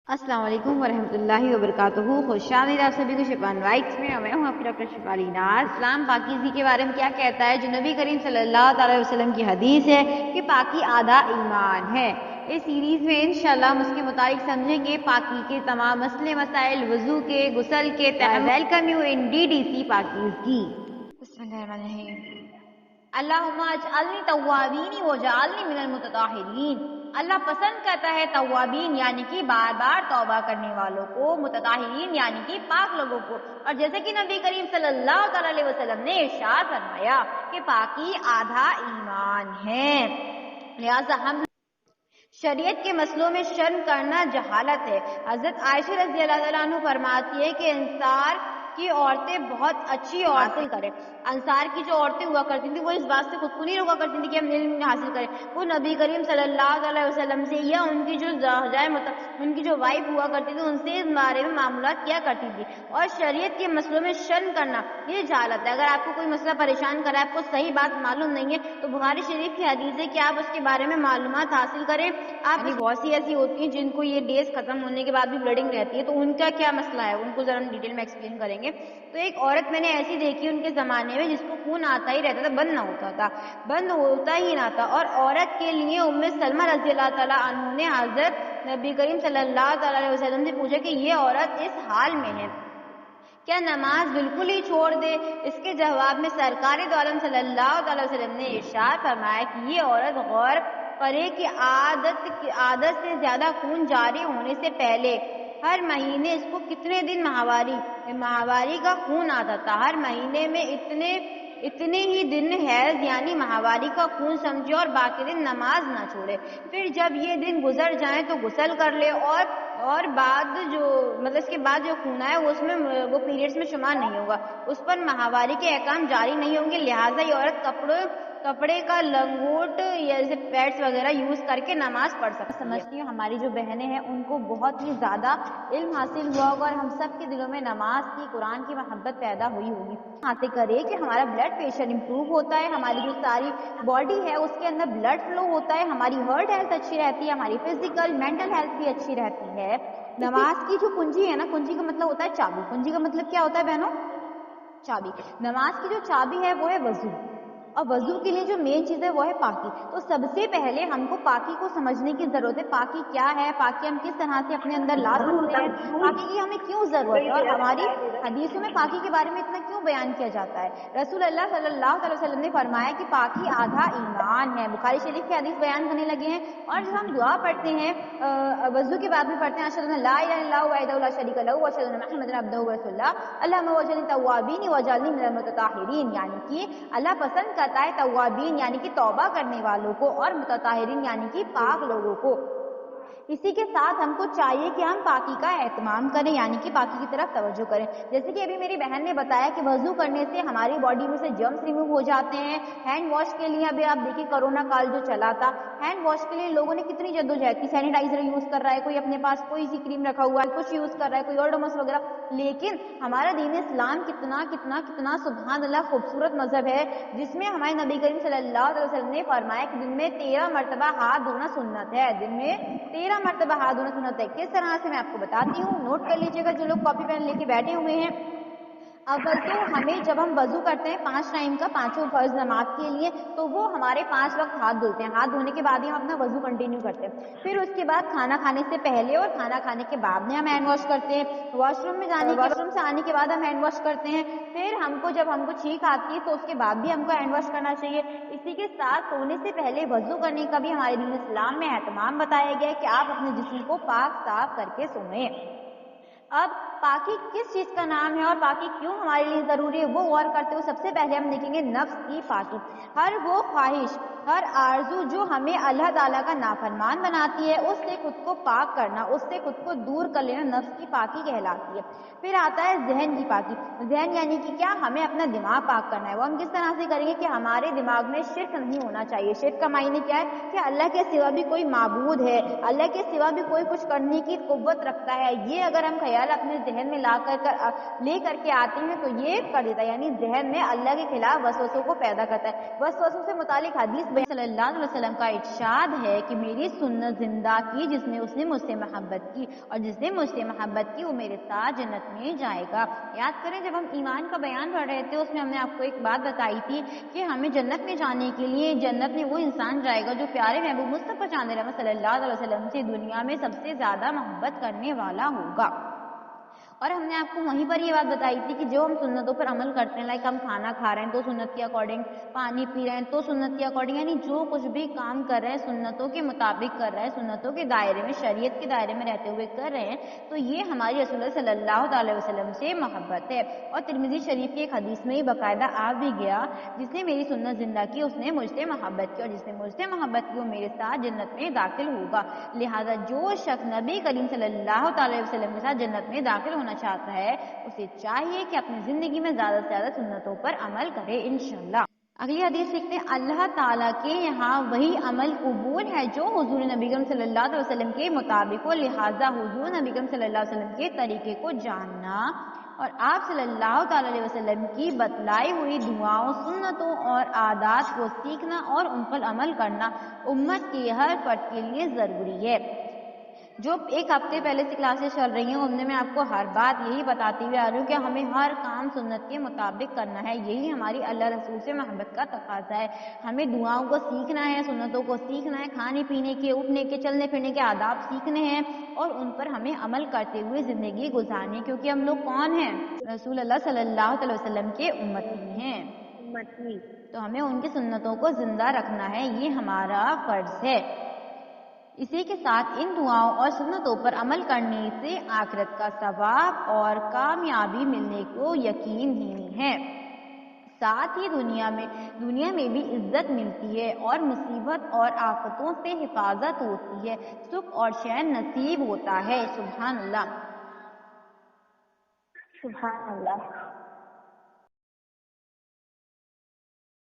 السلام علیکم ورحمۃ اللہ وبرکاتہ. خوش آمدید آپ سبھی کو شفا وائٹس میں. میں ہوں آپ کی ڈاکٹر شفالی ناز. اسلام پاکیزگی کے بارے میں کیا کہتا ہے؟ جو نبی کریم صلی اللہ تعالی وسلم کی حدیث ہے کہ پاکی آدھا ایمان ہے. اس سیریز میں انشاءاللہ ہم اس کے متعلق سمجھیں گے پاکی کے تمام مسئلے مسائل، وضو کے، غسل کے. ویلکم یو ان DDC پاکیزگی. بسم اللہ الرحمن الرحیم. اللہم اجعلنی توابین وجعلنی من المتطہرین. اللہ پسند کرتا ہے توابین یعنی کہ بار بار توبہ کرنے والوں کو، متطہرین یعنی کہ پاک لوگوں کو. اور جیسے کہ نبی کریم صلی اللہ تعالی علیہ وسلم نے ارشاد فرمایا کہ پاکی آدھا ایمان ہے. لہذا ہم شریعت کے مسئلوں میں شرم کرنا جہالت ہے. حضرت عائشہ رضی اللہ تعالیٰ عنہ فرماتی ہے کہ انصار کی عورتیں بہت اچھی حاصل کریں. انصار کی جو عورتیں ہوا کرتی تھیں وہ اس بات سے خود کو نہیں روکا کرتی تھیں کہ ہم علم حاصل کریں. وہ نبی کریم صلی اللہ علیہ وسلم سے یا ان کی جو ان کی جو وائف ہوا کرتی تھی ان سے اس بارے میں معاملات کیا کرتی تھی. اور شریعت کے مسئلوں میں شرم کرنا یہ جہالت ہے. اگر آپ کو کوئی مسئلہ پریشان کرا ہے، آپ کو صحیح بات معلوم نہیں ہے، تو بخاری شریف کی حدیث ہے کہ آپ اس کے بارے میں معلومات حاصل کریں. آپ بہت سی ایسی ہوتی ہیں جن کو یہ ڈیز ختم ہونے کے بعد بھی بلیڈنگ رہتی ہے، تو ان کا کیا مسئلہ ہے، ان کو ذرا ڈیٹیل میں ایکسپلین کریں گے. تو ایک عورت میں نے ایسی دیکھی ان کے زمانے میں جس کو خون آتا ہی رہتا تھا، بند ہوتا ہی نہ تھا. اور عورت کے لیے ام سلمہ رضی اللہ تعالیٰ عنہ نے حضرت نبی کریم صلی اللہ تعالیٰ علیہ وسلم سے پوچھا کہ یہ عورت اس حال میں ہے، کیا نماز بالکل ہی چھوڑ دے؟ اس کے جواب میں سرکار دو عالم صلی اللہ تعالی وسلم نے ارشاد فرمایا کہ یہ عورت غور کرے کہ عادت سے زیادہ خون جاری ہونے سے پہلے ہر مہینے اس کو کتنے دن ماہواری کا خون آتا تھا. ہر مہینے میں اتنے ہی دن حیض یعنی ماہواری کا خون سمجھے اور باقی دن نماز نہ چھوڑے. پھر جب یہ دن گزر جائیں تو غسل کر لے اور بعد اس کے بعد جو خون ہے اس میں وہ پیریڈز میں شمار نہیں ہوگا، اس پر ماہواری کے احکام جاری نہیں ہوں گے. لہٰذا یہ عورت کپڑے کا لنگوٹ یا جیسے پیڈس وغیرہ یوز کر کے نماز پڑھ سکتی ہے. سمجھتی ہوں ہماری جو بہنیں ہیں ان کو بہت ہی زیادہ علم حاصل ہوا ہوگا اور ہم سب کے دلوں میں نماز کی، قرآن کی محبت پیدا ہوئی ہوگی. حاصل کرے کہ ہمارا بلڈ پریشر امپروو ہوتا ہے، ہماری جو ساری باڈی ہے اس کے اندر بلڈ فلو ہوتا ہے، ہماری ہارٹ ہیلتھ اچھی رہتی ہے، ہماری فزیکل مینٹل ہیلتھ بھی اچھی رہتی ہے. نماز کی جو کنجی ہے نا، کنجی کا مطلب ہوتا ہے چابی. کنجی کا مطلب کیا ہوتا ہے بہنوں؟ چابی. نماز کی جو چابی ہے وہ ہے وضو، اور وضو کے لیے جو مین چیز ہے وہ ہے پاکی. تو سب سے پہلے ہم کو پاکی کو سمجھنے کی ضرورت ہے. پاکی کیا ہے، پاکی ہم کس طرح سے اپنے اندر لا سکتے ہیں، پاکی کی ہمیں کیوں ضرورت ہے، اور ہماری حدیثوں میں پاکی کے بارے میں اتنا کیوں بیان کیا جاتا ہے. رسول اللہ صلی اللہ علیہ وسلم نے فرمایا کہ پاکی آدھا ایمان ہے. بخاری شریف کی حدیث بیان کرنے لگے ہیں. اور جب ہم دعا پڑھتے ہیں وضو کے بعد میں پڑھتے ہیں اشہد ان لا الہ الا اللہ وحدہ لا شریک لہ واشہد ان محمدا عبدہ ورسولہ اللہم اجعلنی توابین واجعلنی من المتطہرین. یعنی کہ اللہ پسند کرتا ہے توابین یعنی کہ توبہ کرنے والوں کو، اور متطہرین یعنی کہ پاک لوگوں کو. اسی کے ساتھ ہم کو چاہیے کہ ہم پاکی کا اہتمام کریں یعنی کہ پاکی کی طرف توجہ کریں. جیسے کہ ابھی میری بہن نے بتایا کہ وضو کرنے سے ہماری باڈی میں سے جرمز ریموو ہو جاتے ہیں. ہینڈ واش کے لیے ابھی آپ دیکھیں کرونا کال جو چلا تھا، ہینڈ واش کے لیے لوگوں نے کتنی جدوجہد کی. سینیٹائزر یوز کر رہا ہے کوئی، اپنے پاس کوئی سی کریم رکھا ہوا ہے، کچھ یوز کر رہا ہے کوئی، اوڈومس وغیرہ. لیکن ہمارا دین اسلام کتنا سبحان اللہ خوبصورت مذہب ہے، جس میں ہمارے نبی کریم صلی اللہ علیہ وسلم نے فرمایا کہ دن میں 13 مرتبہ ہاتھ دھونا سنت ہے. دن میں 13 مرتبہ ہاتھ دھونا سنت ہے. کس طرح سے میں آپ کو بتاتی ہوں، نوٹ کر لیجیے گا جو لوگ کاپی پین لے کے بیٹھے ہوئے ہیں. اول تو ہمیں جب ہم وضو کرتے ہیں 5 ٹائم کا، 5 فرض نماز کے لیے، تو وہ ہمارے 5 وقت ہاتھ دھلتے ہیں. ہاتھ دھونے کے بعد ہی ہم اپنا وضو کنٹینیو کرتے ہیں. پھر اس کے بعد کھانا کھانے سے پہلے اور کھانا کھانے کے بعد میں ہم ہینڈ واش کرتے ہیں. واش روم سے آنے کے بعد ہم ہینڈ واش کرتے ہیں. پھر جب ہم کو چھینک آتی ہے تو اس کے بعد بھی ہم کو ہینڈ واش کرنا چاہیے. اسی کے ساتھ سونے سے پہلے وضو کرنے کا بھی ہمارے دین اسلام میں اہتمام بتایا گیا ہے کہ آپ اپنے جسم کو پاک صاف کر کے سوئیں. اب پاکی کس چیز کا نام ہے اور پاکی کیوں ہمارے لیے ضروری ہے وہ غور کرتے ہوئے سب سے پہلے ہم دیکھیں گے نفس کی پاکی. ہر وہ خواہش، ہر آرزو جو ہمیں اللہ تعالیٰ کا نافرمان بناتی ہے، اس سے خود کو پاک کرنا، اس سے خود کو دور کر لینا نفس کی پاکی کہلاتی ہے. پھر آتا ہے ذہن کی پاکی. ذہن یعنی کہ کیا، ہمیں اپنا دماغ پاک کرنا ہے. وہ ہم کس طرح سے کریں گے کہ ہمارے دماغ میں شرک نہیں ہونا چاہیے. شرک کا معنی کیا ہے کہ اللہ کے سوا بھی کوئی معبود ہے، اللہ کے سوا بھی کوئی کچھ کرنے کی قوت رکھتا ہے. یہ اگر ہم خیال اپنے ذہن میں لے کر کے آتے ہیں تو یہ کر دیتا ہے، یعنی ذہن میں اللہ کے خلاف وسوسوں کو پیدا کرتا ہے. وسوسوں سے متعلق حدیث صلی اللہ علیہ وسلم کا ارشاد ہے کہ میری سنت زندہ کی جس نے مجھ سے محبت کی، اور جس نے مجھ سے محبت کی وہ میرے ساتھ جنت میں جائے گا۔ یاد کریں جب ہم ایمان کا بیان پڑھ رہے تھے اس میں ہم نے آپ کو ایک بات بتائی تھی کہ ہمیں جنت میں جانے کے لیے جنت میں وہ انسان جائے گا جو پیارے محبوب مصطفیٰ چاند رحمت صلی اللہ علیہ وسلم سے دنیا میں سب سے زیادہ محبت کرنے والا ہوگا۔ اور ہم نے آپ کو وہیں پر یہ بات بتائی تھی کہ جو ہم سنتوں پر عمل کرتے ہیں، لائک ہم کھانا کھا رہے ہیں تو سنت کے اکارڈنگ، پانی پی رہے ہیں تو سنت کے اکارڈنگ، یعنی جو کچھ بھی کام کر رہے ہیں سنتوں کے مطابق کر رہے ہیں، سنتوں کے دائرے میں، شریعت کے دائرے میں رہتے ہوئے کر رہے ہیں، تو یہ ہماری رسول اللہ صلی اللہ تعالی وسلم سے محبت ہے۔ اور ترمذی شریف کی ایک حدیث میں یہ باقاعدہ آ بھی گیا، جس نے میری سنت زندہ کی اس نے مجھ سے محبت کی، اور جس نے مجھ سے محبت کی وہ میرے ساتھ جنت میں داخل ہوگا۔ لہٰذا جو شخص نبی کریم صلی اللہ تعالی وسلم کے ساتھ جنت میں داخل ہونا چاہتا ہے اسے چاہیے کہ اپنی زندگی میں زیادہ سے زیادہ سنتوں پر عمل کرے انشاءاللہ۔ اگلی حدیث لکھتے ہیں اللہ تعالیٰ کے یہاں وہی عمل قبول ہے جو حضور نبی کریم صلی اللہ علیہ وسلم کے مطابق ہو، لہٰذا حضور نبی کریم صلی اللہ علیہ وسلم کے طریقے کو جاننا اور آپ صلی اللہ تعالی علیہ وسلم کی بتلائی ہوئی دعاؤں، سنتوں اور عادات کو سیکھنا اور ان پر عمل کرنا امت کے ہر فرد کے لیے ضروری ہے۔ جو ایک ہفتے پہلے سے کلاسز چل رہی ہیں ان میں آپ کو ہر بات یہی بتاتی ہوئی آ رہی ہوں کہ ہمیں ہر کام سنت کے مطابق کرنا ہے، یہی ہماری اللہ رسول سے محبت کا تقاضا ہے۔ ہمیں دعاؤں کو سیکھنا ہے، سنتوں کو سیکھنا ہے، کھانے پینے کے، اٹھنے کے، چلنے پھرنے کے آداب سیکھنے ہیں اور ان پر ہمیں عمل کرتے ہوئے زندگی گزارنی ہے، کیونکہ ہم لوگ کون ہیں؟ رسول اللہ صلی اللہ علیہ وسلم کے امتی ہیں، تو ہمیں ان کی سنتوں کو زندہ رکھنا ہے، یہ ہمارا فرض ہے۔ اسی کے ساتھ ان دعاؤں اور سنتوں پر عمل کرنے سے آخرت کا ثواب اور کامیابی ملنے کو یقین ہی ہے، ساتھ ہی دنیا میں بھی عزت ملتی ہے اور مصیبت اور آفتوں سے حفاظت ہوتی ہے، سکھ اور چین نصیب ہوتا ہے۔ سبحان اللہ۔